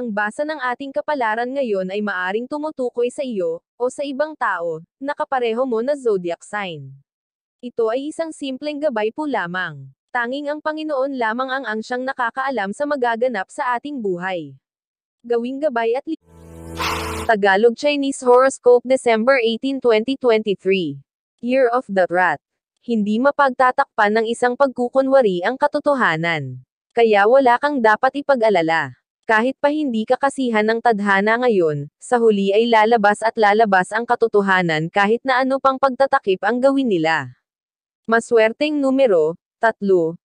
Ang basa ng ating kapalaran ngayon ay maaring tumutukoy sa iyo, o sa ibang tao, na kapareho mo na zodiac sign. Ito ay isang simpleng gabay po lamang. Tanging ang Panginoon lamang ang siyang nakakaalam sa magaganap sa ating buhay. Gawing gabay at Tagalog Chinese Horoscope December 18, 2023. Year of the Rat. Hindi mapagtatakpan ng isang pagkukunwari ang katotohanan. Kaya wala kang dapat ipag-alala. Kahit pa hindi ka kasihan ng tadhana ngayon, sa huli ay lalabas at lalabas ang katotohanan kahit na ano pang pagtatakip ang gawin nila. Maswerteng numero, 3, 9,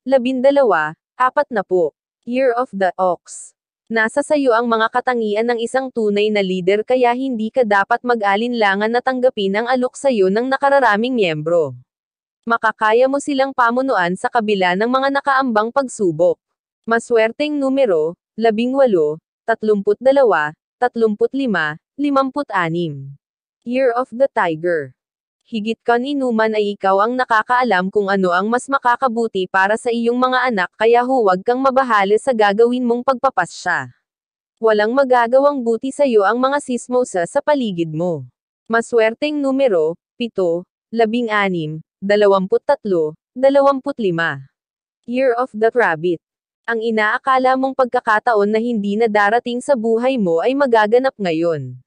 12, 40. Year of the Ox. Nasa sayo ang mga katangian ng isang tunay na leader kaya hindi ka dapat mag-alinlangan na tanggapin ang alok sayo ng nakararaming miyembro. Makakaya mo silang pamunuan sa kabila ng mga nakaambang pagsubok. Maswerteng numero, 18, 32, 35, 56. Year of the Tiger. Higit kaninuman ay ikaw ang nakakaalam kung ano ang mas makakabuti para sa iyong mga anak kaya huwag kang mabahala sa gagawin mong pagpapasya. Walang magagawang buti sa iyo ang mga sismosa sa paligid mo. Maswerteng numero, 7, 16, 23, 25. Year of the Rabbit. Ang inaakala mong pagkakataon na hindi na darating sa buhay mo ay magaganap ngayon.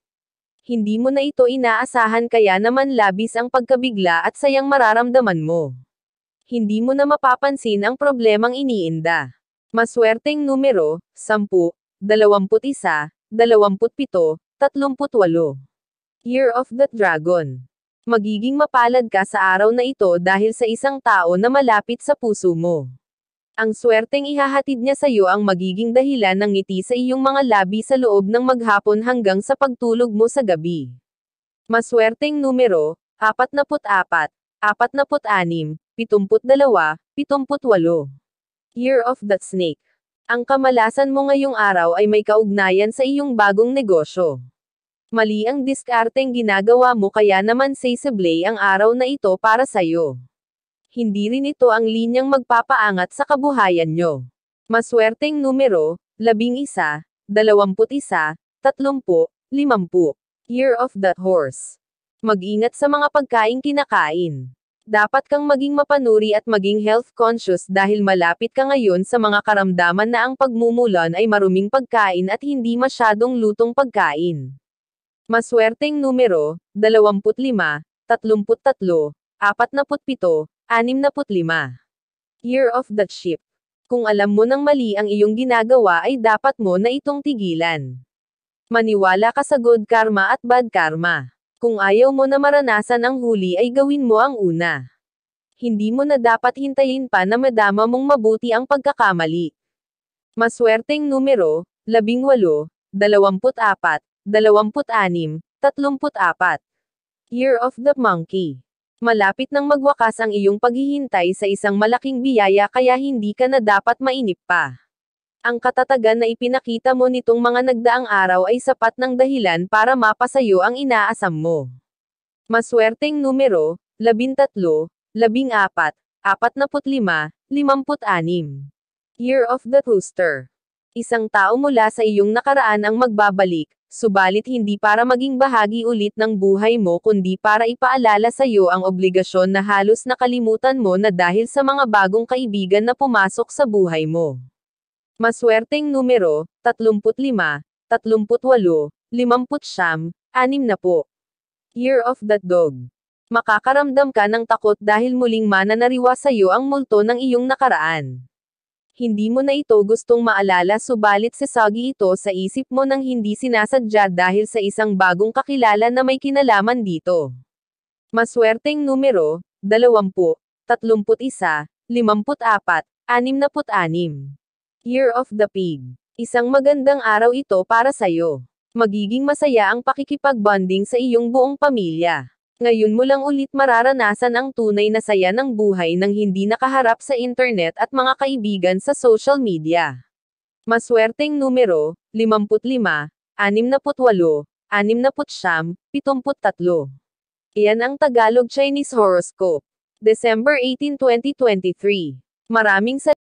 Hindi mo na ito inaasahan kaya naman labis ang pagkabigla at sayang mararamdaman mo. Hindi mo na mapapansin ang problemang iniinda. Maswerteng numero, 10, 21, 27, 38. Year of the Dragon. Magiging mapalad ka sa araw na ito dahil sa isang tao na malapit sa puso mo. Ang swerteng ihahatid niya sa iyo ang magiging dahilan ng ngiti sa iyong mga labi sa loob ng maghapon hanggang sa pagtulog mo sa gabi. Maswerteng numero, 44, 46, 72, 78. Year of the Snake. Ang kamalasan mo ngayong araw ay may kaugnayan sa iyong bagong negosyo. Mali ang diskarteng ginagawa mo kaya naman sensible ang araw na ito para sa iyo. Hindi rin ito ang linyang magpapaangat sa kabuhayan nyo. Maswerteng numero, 11, 21, 30, 50. Year of the Horse. Mag-ingat sa mga pagkaing kinakain. Dapat kang maging mapanuri at maging health conscious dahil malapit ka ngayon sa mga karamdaman na ang pagmumulan ay maruming pagkain at hindi masyadong lutong pagkain. Maswerteng numero, 25, 33, 47, 65. Year of the Sheep. Kung alam mo nang mali ang iyong ginagawa ay dapat mo na itong tigilan. Maniwala ka sa good karma at bad karma. Kung ayaw mo na maranasan ang huli ay gawin mo ang una. Hindi mo na dapat hintayin pa na madama mong mabuti ang pagkakamali. Maswerteng numero, 18, 24, 26, 34. Year of the Monkey. Malapit nang magwakas ang iyong paghihintay sa isang malaking biyaya kaya hindi ka na dapat mainip pa. Ang katatagan na ipinakita mo nitong mga nagdaang araw ay sapat ng dahilan para mapasayo ang inaasam mo. Maswerteng numero, 13, 14, 45, 56. Year of the Rooster. Isang tao mula sa iyong nakaraan ang magbabalik, subalit hindi para maging bahagi ulit ng buhay mo kundi para ipaalala sa iyo ang obligasyon na halos nakalimutan mo na dahil sa mga bagong kaibigan na pumasok sa buhay mo. Maswerteng numero, 35, 38, 50, 60. Year of the Dog. Makakaramdam ka ng takot dahil muling mananariwa sa iyo ang multo ng iyong nakaraan. Hindi mo na ito gustong maalala subalit sasagi ito sa isip mo nang hindi sinasadya dahil sa isang bagong kakilala na may kinalaman dito. Maswerteng numero, 20, 31, 54, 66. Year of the Pig. Isang magandang araw ito para sa'yo. Magiging masaya ang pakikipagbonding sa iyong buong pamilya. Ngayon mo lang ulit mararanasan ang tunay na saya ng buhay nang hindi nakaharap sa internet at mga kaibigan sa social media. Maswerteng numero, 55, 68, 69, 73. Iyan ang Tagalog Chinese Horoscope. December 18, 2023. Maraming salamat.